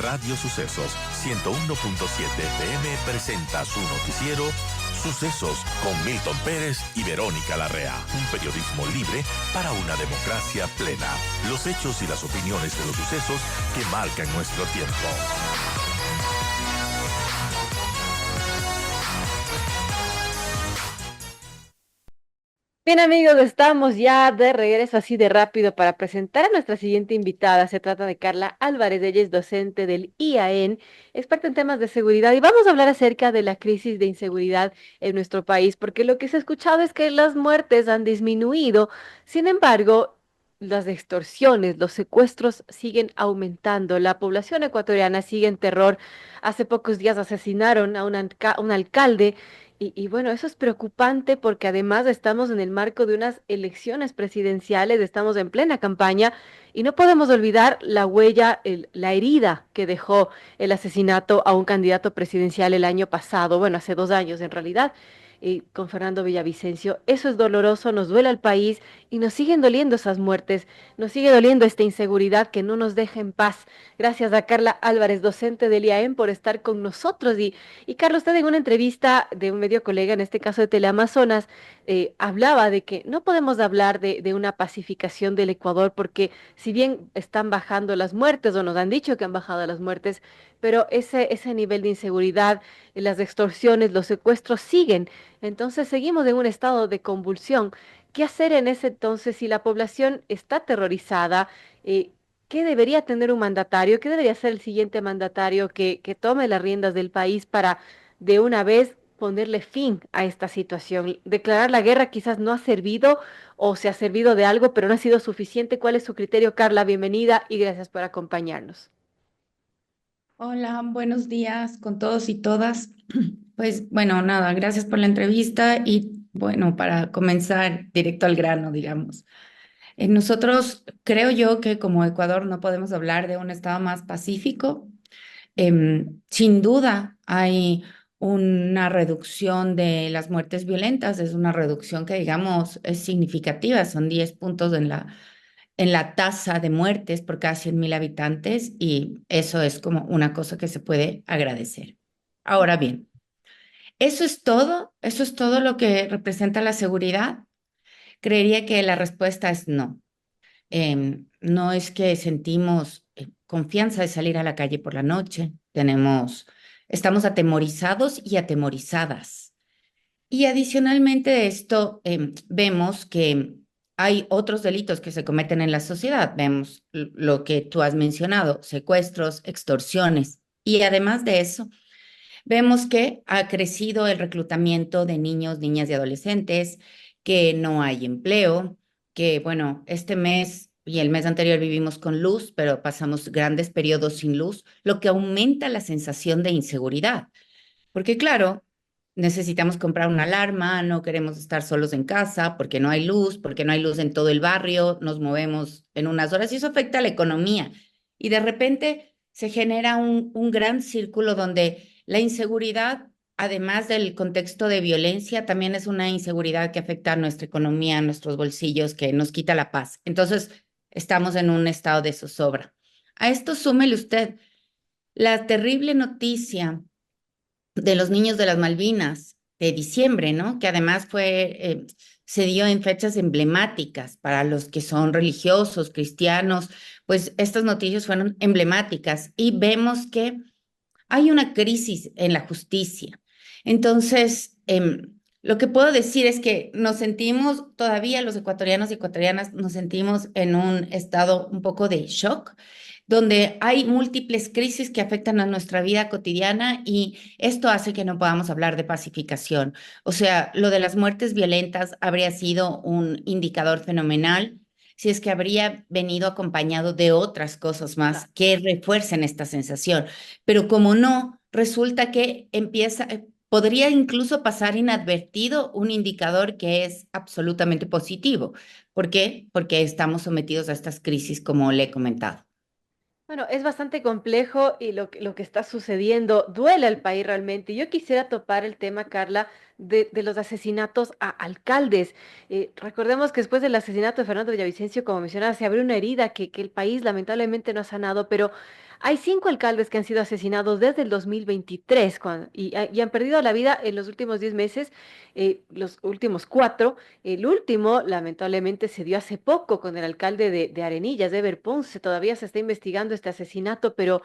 Radio Sucesos 101.7 FM presenta su noticiero Sucesos con Milton Pérez y Verónica Larrea. Un periodismo libre para una democracia plena. Los hechos y las opiniones de los sucesos que marcan nuestro tiempo. Bien amigos, estamos ya de regreso así de rápido para presentar a nuestra siguiente invitada. Se trata de Carla Álvarez, ella es docente del IAEN, experta en temas de seguridad y vamos a hablar acerca de la crisis de inseguridad en nuestro país, porque lo que se ha escuchado es que las muertes han disminuido, sin embargo, las extorsiones, los secuestros siguen aumentando. La población ecuatoriana sigue en terror. Hace pocos días asesinaron a un alcalde. Y bueno, eso es preocupante porque además estamos en el marco de unas elecciones presidenciales, estamos en plena campaña y no podemos olvidar la huella, la herida que dejó el asesinato a un candidato presidencial el año pasado, bueno, hace 2 años en realidad, con Fernando Villavicencio. Eso es doloroso, nos duele al país y nos siguen doliendo esas muertes, nos sigue doliendo esta inseguridad que no nos deja en paz. Gracias a Carla Álvarez, docente del IAEM, por estar con nosotros. Y Carlos, usted en una entrevista de un medio colega, en este caso de Teleamazonas, hablaba de que no podemos hablar de una pacificación del Ecuador porque si bien están bajando las muertes o nos han dicho que han bajado las muertes, pero ese nivel de inseguridad, las extorsiones, los secuestros siguen. Entonces seguimos en un estado de convulsión. ¿Qué hacer en ese entonces si la población está aterrorizada? Eh, ¿Qué debería tener un mandatario? ¿Qué debería ser el siguiente mandatario que tome las riendas del país para de una vez ponerle fin a esta situación? Declarar la guerra quizás no ha servido o se ha servido de algo, pero no ha sido suficiente. ¿Cuál es su criterio, Carla? Bienvenida y gracias por acompañarnos. Hola, buenos días con todos y todas. Pues bueno, nada, gracias por la entrevista y bueno, para comenzar directo al grano, digamos. Nosotros creo yo que como Ecuador no podemos hablar de un estado más pacífico. Sin duda hay una reducción de las muertes violentas, es una reducción que digamos es significativa, son 10 puntos en la tasa de muertes por cada 100.000 habitantes y eso es como una cosa que se puede agradecer. Ahora bien, eso es todo lo que representa la seguridad. Creería que la respuesta es no. No es que sentimos confianza de salir a la calle por la noche, estamos atemorizados y atemorizadas. Y adicionalmente de esto, vemos que hay otros delitos que se cometen en la sociedad. Vemos lo que tú has mencionado, secuestros, extorsiones. Y además de eso, vemos que ha crecido el reclutamiento de niños, niñas y adolescentes, que no hay empleo, que bueno, este mes y el mes anterior vivimos con luz, pero pasamos grandes periodos sin luz, lo que aumenta la sensación de inseguridad. Porque claro, necesitamos comprar una alarma, no queremos estar solos en casa porque no hay luz en todo el barrio, nos movemos en unas horas y eso afecta a la economía. Y de repente se genera un gran círculo donde la inseguridad, además del contexto de violencia, también es una inseguridad que afecta a nuestra economía, a nuestros bolsillos, que nos quita la paz. Entonces, estamos en un estado de zozobra. A esto súmele usted la terrible noticia de los niños de las Malvinas de diciembre, ¿no? Que además se dio en fechas emblemáticas para los que son religiosos, cristianos, pues estas noticias fueron emblemáticas y vemos que hay una crisis en la justicia. Entonces, lo que puedo decir es que nos sentimos, todavía los ecuatorianos y ecuatorianas, nos sentimos en un estado un poco de shock, donde hay múltiples crisis que afectan a nuestra vida cotidiana y esto hace que no podamos hablar de pacificación. O sea, lo de las muertes violentas habría sido un indicador fenomenal si es que habría venido acompañado de otras cosas más Claro. que refuercen esta sensación. Pero como no, resulta que podría incluso pasar inadvertido un indicador que es absolutamente positivo. ¿Por qué? Porque estamos sometidos a estas crisis, como le he comentado. Bueno, es bastante complejo y lo que está sucediendo duele al país realmente. Yo quisiera topar el tema, Carla, de los asesinatos a alcaldes. Recordemos que después del asesinato de Fernando Villavicencio, como mencionaba, se abrió una herida que el país lamentablemente no ha sanado, pero hay 5 alcaldes que han sido asesinados desde el 2023 y han perdido la vida en los últimos 10 meses, los últimos 4. El último, lamentablemente, se dio hace poco con el alcalde de Arenillas, Ever Ponce. Todavía se está investigando este asesinato, pero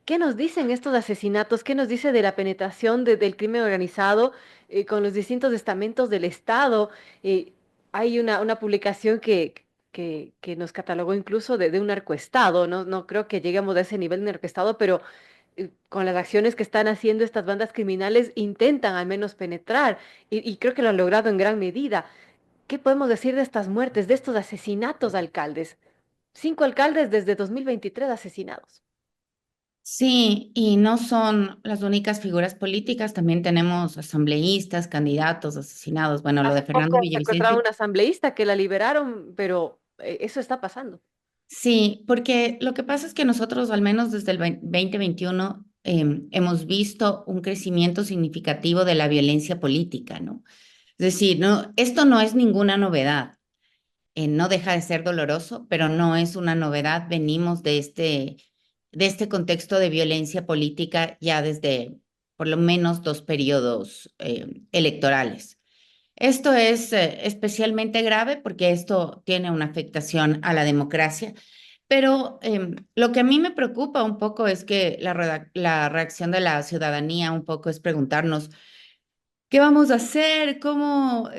¿qué nos dicen estos asesinatos? ¿Qué nos dice de la penetración del crimen organizado con los distintos estamentos del Estado? Hay una publicación que nos catalogó incluso de un narcoestado. No creo que lleguemos a ese nivel de narcoestado, pero con las acciones que están haciendo estas bandas criminales intentan al menos penetrar y creo que lo han logrado en gran medida. ¿Qué podemos decir de estas muertes, de estos asesinatos de alcaldes? 5 alcaldes desde 2023 asesinados. Sí, y no son las únicas figuras políticas, también tenemos asambleístas, candidatos asesinados. Bueno, lo Hace de Fernando poco secuestraron Villavicencio. a un asambleísta que la liberaron, pero eso está pasando. Sí, porque lo que pasa es que nosotros, al menos desde el 2021, hemos visto un crecimiento significativo de la violencia política, ¿no? Es decir, no, esto no es ninguna novedad. No deja de ser doloroso, pero no es una novedad. Venimos de este contexto de violencia política ya desde por lo menos 2 periodos electorales. Esto es especialmente grave porque esto tiene una afectación a la democracia, pero lo que a mí me preocupa un poco es que la reacción de la ciudadanía un poco es preguntarnos, ¿qué vamos a hacer? ¿Cómo?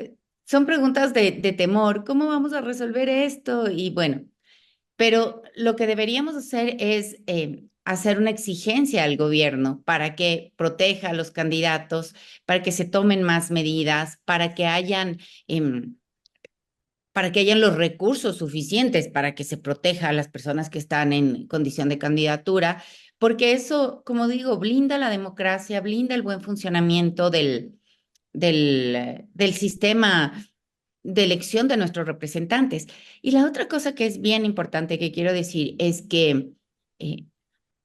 Son preguntas de temor. ¿Cómo vamos a resolver esto? Y bueno, pero lo que deberíamos hacer es hacer una exigencia al gobierno para que proteja a los candidatos, para que se tomen más medidas, para que hayan los recursos suficientes para que se proteja a las personas que están en condición de candidatura, porque eso, como digo, blinda la democracia, blinda el buen funcionamiento del sistema de elección de nuestros representantes. Y la otra cosa que es bien importante que quiero decir es que eh,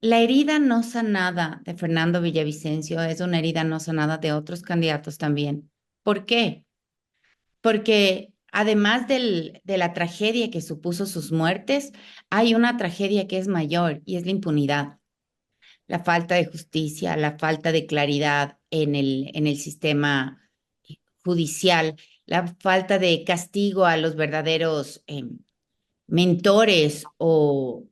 la herida no sanada de Fernando Villavicencio es una herida no sanada de otros candidatos también. ¿Por qué? Porque además de la tragedia que supuso sus muertes, hay una tragedia que es mayor y es la impunidad, la falta de justicia, la falta de claridad en el sistema judicial, la falta de castigo a los verdaderos mentores o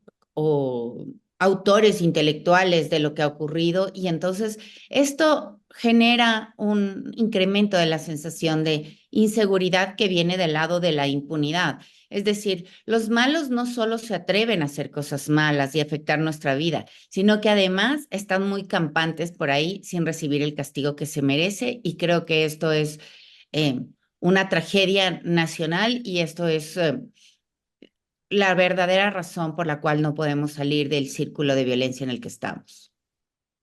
autores intelectuales de lo que ha ocurrido y entonces esto genera un incremento de la sensación de inseguridad que viene del lado de la impunidad. Es decir, los malos no solo se atreven a hacer cosas malas y afectar nuestra vida, sino que además están muy campantes por ahí sin recibir el castigo que se merece y creo que esto es eh, una tragedia nacional y esto es la verdadera razón por la cual no podemos salir del círculo de violencia en el que estamos.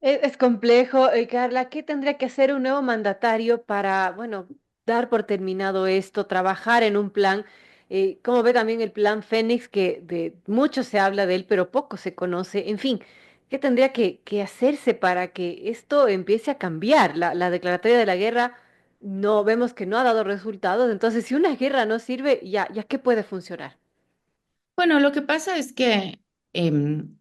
Es complejo, Carla. ¿Qué tendría que hacer un nuevo mandatario para, bueno, dar por terminado esto, trabajar en un plan? Como ve también el plan Fénix, que de mucho se habla de él, pero poco se conoce. En fin, ¿qué tendría que hacerse para que esto empiece a cambiar? La declaratoria de la guerra no vemos que no ha dado resultados. Entonces, si una guerra no sirve, ya ¿qué puede funcionar? Bueno, lo que pasa es que em,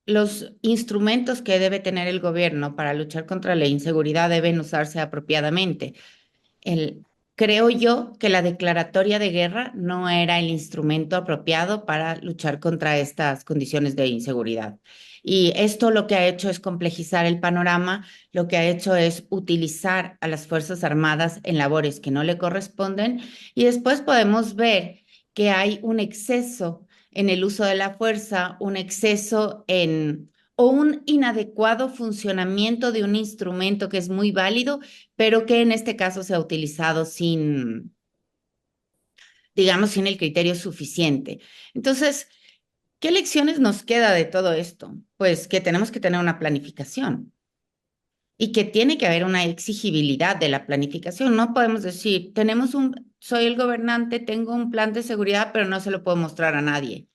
los instrumentos que debe tener el gobierno para luchar contra la inseguridad deben usarse apropiadamente. El, creo yo que la declaratoria de guerra no era el instrumento apropiado para luchar contra estas condiciones de inseguridad. Y esto lo que ha hecho es complejizar el panorama, lo que ha hecho es utilizar a las Fuerzas Armadas en labores que no le corresponden y después podemos ver que hay un exceso en el uso de la fuerza, un exceso en o un inadecuado funcionamiento de un instrumento que es muy válido pero que en este caso se ha utilizado sin, digamos, sin el criterio suficiente. Entonces, ¿qué lecciones nos queda de todo esto? Pues que tenemos que tener una planificación y que tiene que haber una exigibilidad de la planificación. No podemos decir, soy el gobernante, tengo un plan de seguridad, pero no se lo puedo mostrar a nadie.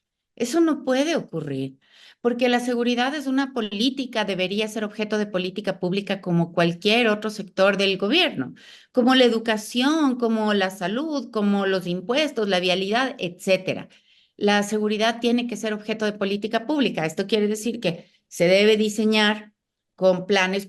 Eso no puede ocurrir, porque la seguridad es una política, debería ser objeto de política pública como cualquier otro sector del gobierno, como la educación, como la salud, como los impuestos, la vialidad, etcétera. La seguridad tiene que ser objeto de política pública. Esto quiere decir que se debe diseñar con planes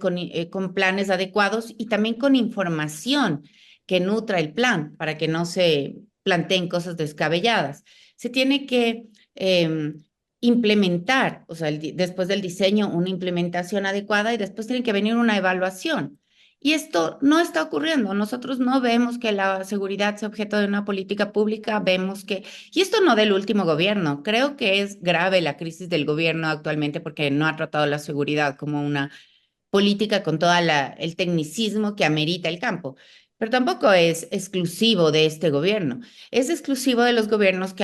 adecuados y también con información que nutra el plan para que no se planteen cosas descabelladas. Se tiene que eh, implementar, o sea, después del diseño, una implementación adecuada y después tiene que venir una evaluación. Y esto no está ocurriendo. Nosotros no vemos que la seguridad sea objeto de una política pública, vemos que, y esto no del último gobierno, creo que es grave la crisis del gobierno actualmente porque no ha tratado la seguridad como una política con todo el tecnicismo que amerita el campo. Pero tampoco es exclusivo de este gobierno, es exclusivo de los gobiernos que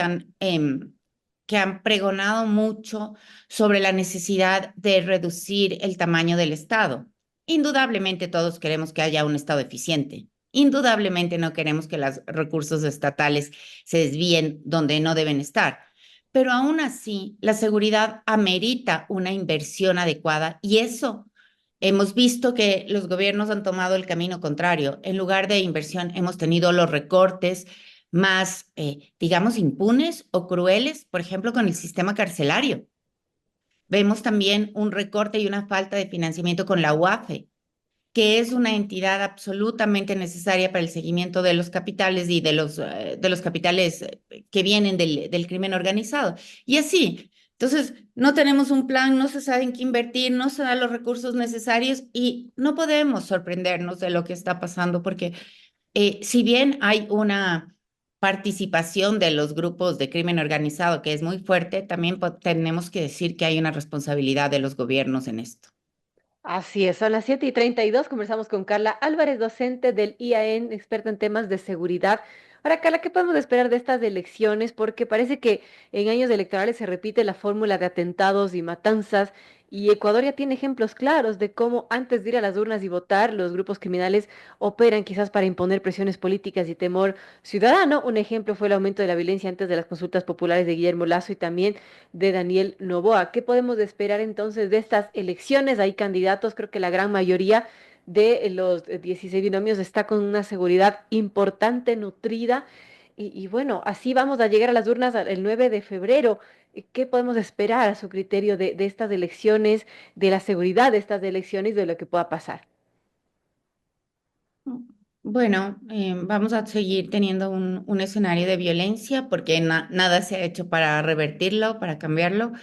han pregonado mucho sobre la necesidad de reducir el tamaño del Estado. Indudablemente todos queremos que haya un Estado eficiente. Indudablemente no queremos que los recursos estatales se desvíen donde no deben estar. Pero aún así, la seguridad amerita una inversión adecuada y eso hemos visto que los gobiernos han tomado el camino contrario. En lugar de inversión, hemos tenido los recortes más, digamos, impunes o crueles, por ejemplo, con el sistema carcelario. Vemos también un recorte y una falta de financiamiento con la UAFE, que es una entidad absolutamente necesaria para el seguimiento de los capitales y de los capitales que vienen del crimen organizado. Y así, entonces, no tenemos un plan, no se sabe en qué invertir, no se dan los recursos necesarios y no podemos sorprendernos de lo que está pasando porque si bien hay una participación de los grupos de crimen organizado que es muy fuerte, también tenemos que decir que hay una responsabilidad de los gobiernos en esto. Así es, son las 7:32. Conversamos con Carla Álvarez, docente del IAN, experta en temas de seguridad. Ahora, Carla, ¿qué podemos esperar de estas elecciones? Porque parece que en años electorales se repite la fórmula de atentados y matanzas, y Ecuador ya tiene ejemplos claros de cómo antes de ir a las urnas y votar, los grupos criminales operan quizás para imponer presiones políticas y temor ciudadano. Un ejemplo fue el aumento de la violencia antes de las consultas populares de Guillermo Lazo y también de Daniel Noboa. ¿Qué podemos esperar entonces de estas elecciones? Hay candidatos, creo que la gran mayoría de los 16 binomios está con una seguridad importante, nutrida. Y bueno, así vamos a llegar a las urnas el 9 de febrero. ¿Qué podemos esperar a su criterio de estas elecciones, de la seguridad de estas elecciones y de lo que pueda pasar? Bueno, vamos a seguir teniendo un escenario de violencia porque nada se ha hecho para revertirlo, para cambiarlo.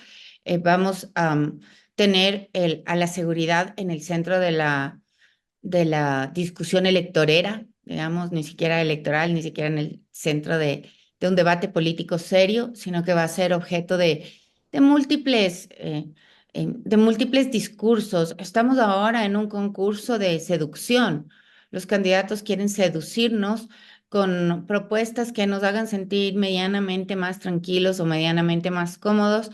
Vamos a tener a la seguridad en el centro de la discusión electorera, digamos, ni siquiera electoral, ni siquiera en el centro de un debate político serio, sino que va a ser objeto de de múltiples discursos. Estamos ahora en un concurso de seducción. Los candidatos quieren seducirnos con propuestas que nos hagan sentir medianamente más tranquilos o medianamente más cómodos,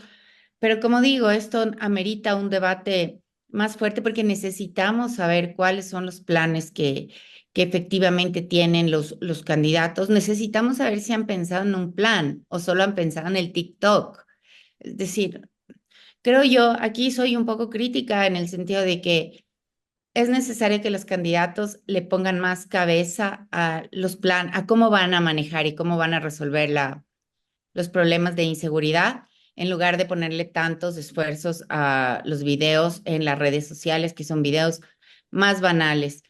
pero como digo, esto amerita un debate más fuerte porque necesitamos saber cuáles son los planes que efectivamente tienen los candidatos. Necesitamos saber si han pensado en un plan o solo han pensado en el TikTok. Es decir, creo yo, aquí soy un poco crítica en el sentido de que es necesario que los candidatos le pongan más cabeza a los planes, a cómo van a manejar y cómo van a resolver los problemas de inseguridad, en lugar de ponerle tantos esfuerzos a los videos en las redes sociales, que son videos más banales.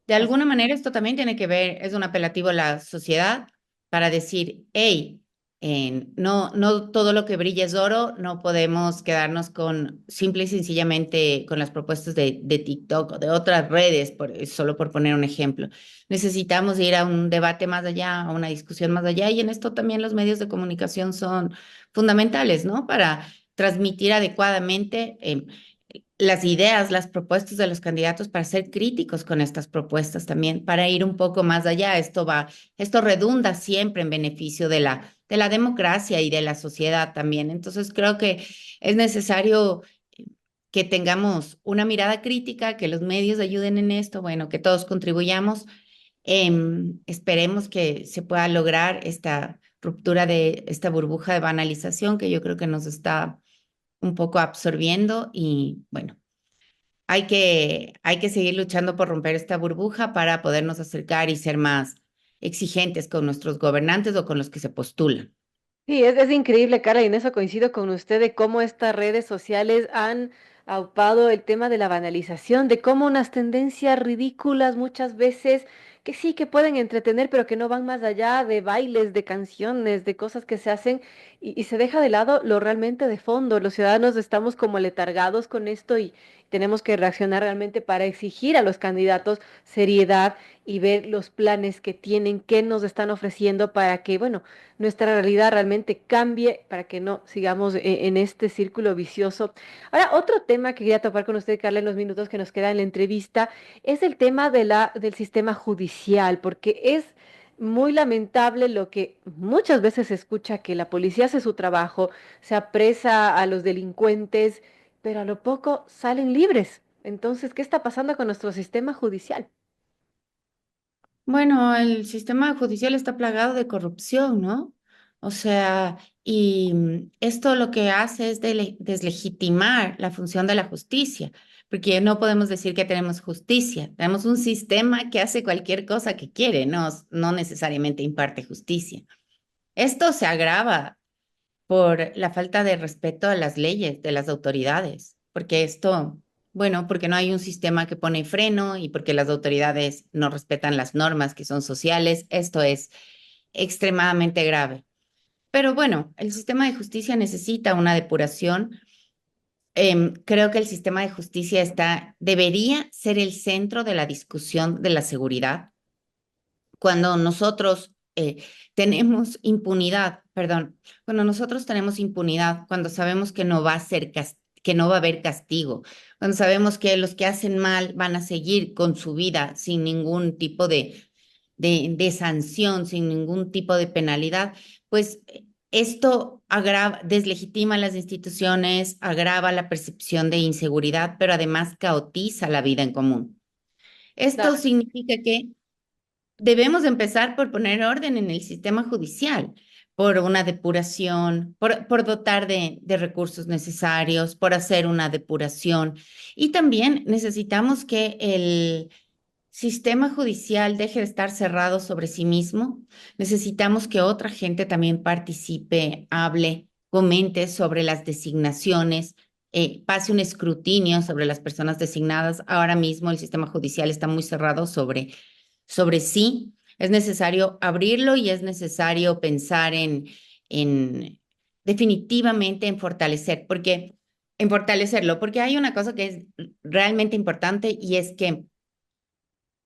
De alguna manera, esto también tiene que ver, es un apelativo a la sociedad para decir, hey, no todo lo que brilla es oro, no podemos quedarnos con simple y sencillamente con las propuestas de TikTok o de otras redes, solo por poner un ejemplo. Necesitamos ir a un debate más allá, a una discusión más allá, y en esto también los medios de comunicación son fundamentales, ¿no? Para transmitir adecuadamente las ideas, las propuestas de los candidatos, para ser críticos con estas propuestas también, para ir un poco más allá. Esto redunda siempre en beneficio de la democracia y de la sociedad también. Entonces creo que es necesario que tengamos una mirada crítica, que los medios ayuden en esto, bueno, que todos contribuyamos. Esperemos que se pueda lograr esta ruptura de esta burbuja de banalización que yo creo que nos está un poco absorbiendo y bueno, hay que seguir luchando por romper esta burbuja para podernos acercar y ser más exigentes con nuestros gobernantes o con los que se postulan. Sí, es increíble, Carla, y en eso coincido con usted de cómo estas redes sociales han aupado el tema de la banalización, de cómo unas tendencias ridículas muchas veces que sí que pueden entretener, pero que no van más allá de bailes, de canciones, de cosas que se hacen y se deja de lado lo realmente de fondo. Los ciudadanos estamos como letargados con esto y tenemos que reaccionar realmente para exigir a los candidatos seriedad y ver los planes que tienen, qué nos están ofreciendo para que, bueno, nuestra realidad realmente cambie para que no sigamos en este círculo vicioso. Ahora, otro tema que quería topar con usted, Carla, en los minutos que nos quedan en la entrevista, es el tema de del sistema judicial, porque es muy lamentable lo que muchas veces se escucha, que la policía hace su trabajo, se apresa a los delincuentes, pero a lo poco salen libres. Entonces, ¿qué está pasando con nuestro sistema judicial? Bueno, el sistema judicial está plagado de corrupción, ¿no? O sea, y esto lo que hace es deslegitimar la función de la justicia, porque no podemos decir que tenemos justicia, tenemos un sistema que hace cualquier cosa que quiere, no necesariamente imparte justicia. Esto se agrava por la falta de respeto a las leyes de las autoridades, porque esto, bueno, porque no hay un sistema que pone freno y porque las autoridades no respetan las normas que son sociales, esto es extremadamente grave. Pero bueno, el sistema de justicia necesita una depuración. Creo que el sistema de justicia debería ser el centro de la discusión de la seguridad cuando nosotros tenemos impunidad, perdón, cuando nosotros tenemos impunidad, cuando sabemos que no va a que no va a haber castigo, cuando sabemos que los que hacen mal van a seguir con su vida sin ningún tipo de sanción, sin ningún tipo de penalidad, pues esto deslegitima las instituciones, agrava la percepción de inseguridad, pero además caotiza la vida en común. Esto significa que debemos empezar por poner orden en el sistema judicial, por una depuración, por dotar de recursos necesarios, por hacer una depuración. Y también necesitamos que el sistema judicial deje de estar cerrado sobre sí mismo. Necesitamos que otra gente también participe, hable, comente sobre las designaciones, pase un escrutinio sobre las personas designadas. Ahora mismo el sistema judicial está muy cerrado sobre sí. Es necesario abrirlo y es necesario pensar en definitivamente en fortalecerlo, porque hay una cosa que es realmente importante y es que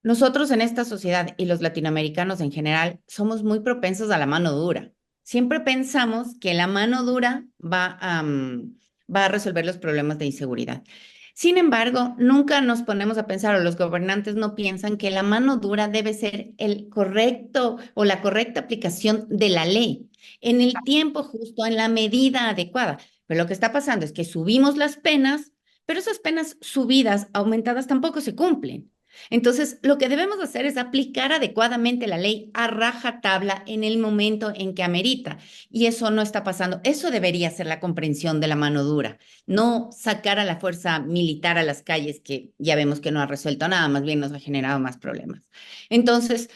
nosotros en esta sociedad y los latinoamericanos en general somos muy propensos a la mano dura. Siempre pensamos que la mano dura va a resolver los problemas de inseguridad. Sin embargo, nunca nos ponemos a pensar, o los gobernantes no piensan que la mano dura debe ser el correcto o la correcta aplicación de la ley, en el tiempo justo, en la medida adecuada. Pero lo que está pasando es que subimos las penas, pero esas penas subidas, aumentadas, tampoco se cumplen. Entonces, lo que debemos hacer es aplicar adecuadamente la ley a rajatabla en el momento en que amerita. Y eso no está pasando. Eso debería ser la comprensión de la mano dura, no sacar a la fuerza militar a las calles, que ya vemos que no ha resuelto nada, más bien nos ha generado más problemas. Entonces,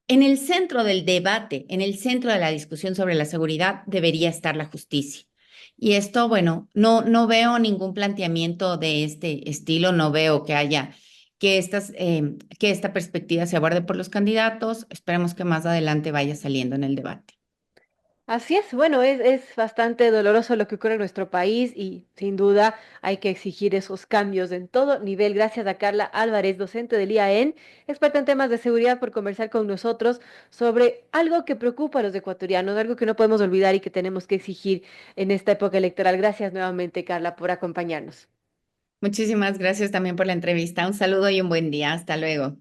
en el centro del debate, en el centro de la discusión sobre la seguridad, debería estar la justicia. Y esto, bueno, no veo ningún planteamiento de este estilo, no veo que haya que esta perspectiva se aborde por los candidatos. Esperemos que más adelante vaya saliendo en el debate. Así es, bueno, es bastante doloroso lo que ocurre en nuestro país y sin duda hay que exigir esos cambios en todo nivel. Gracias a Carla Álvarez, docente del IAEN, experta en temas de seguridad, por conversar con nosotros sobre algo que preocupa a los ecuatorianos, algo que no podemos olvidar y que tenemos que exigir en esta época electoral. Gracias nuevamente, Carla, por acompañarnos. Muchísimas gracias también por la entrevista. Un saludo y un buen día. Hasta luego.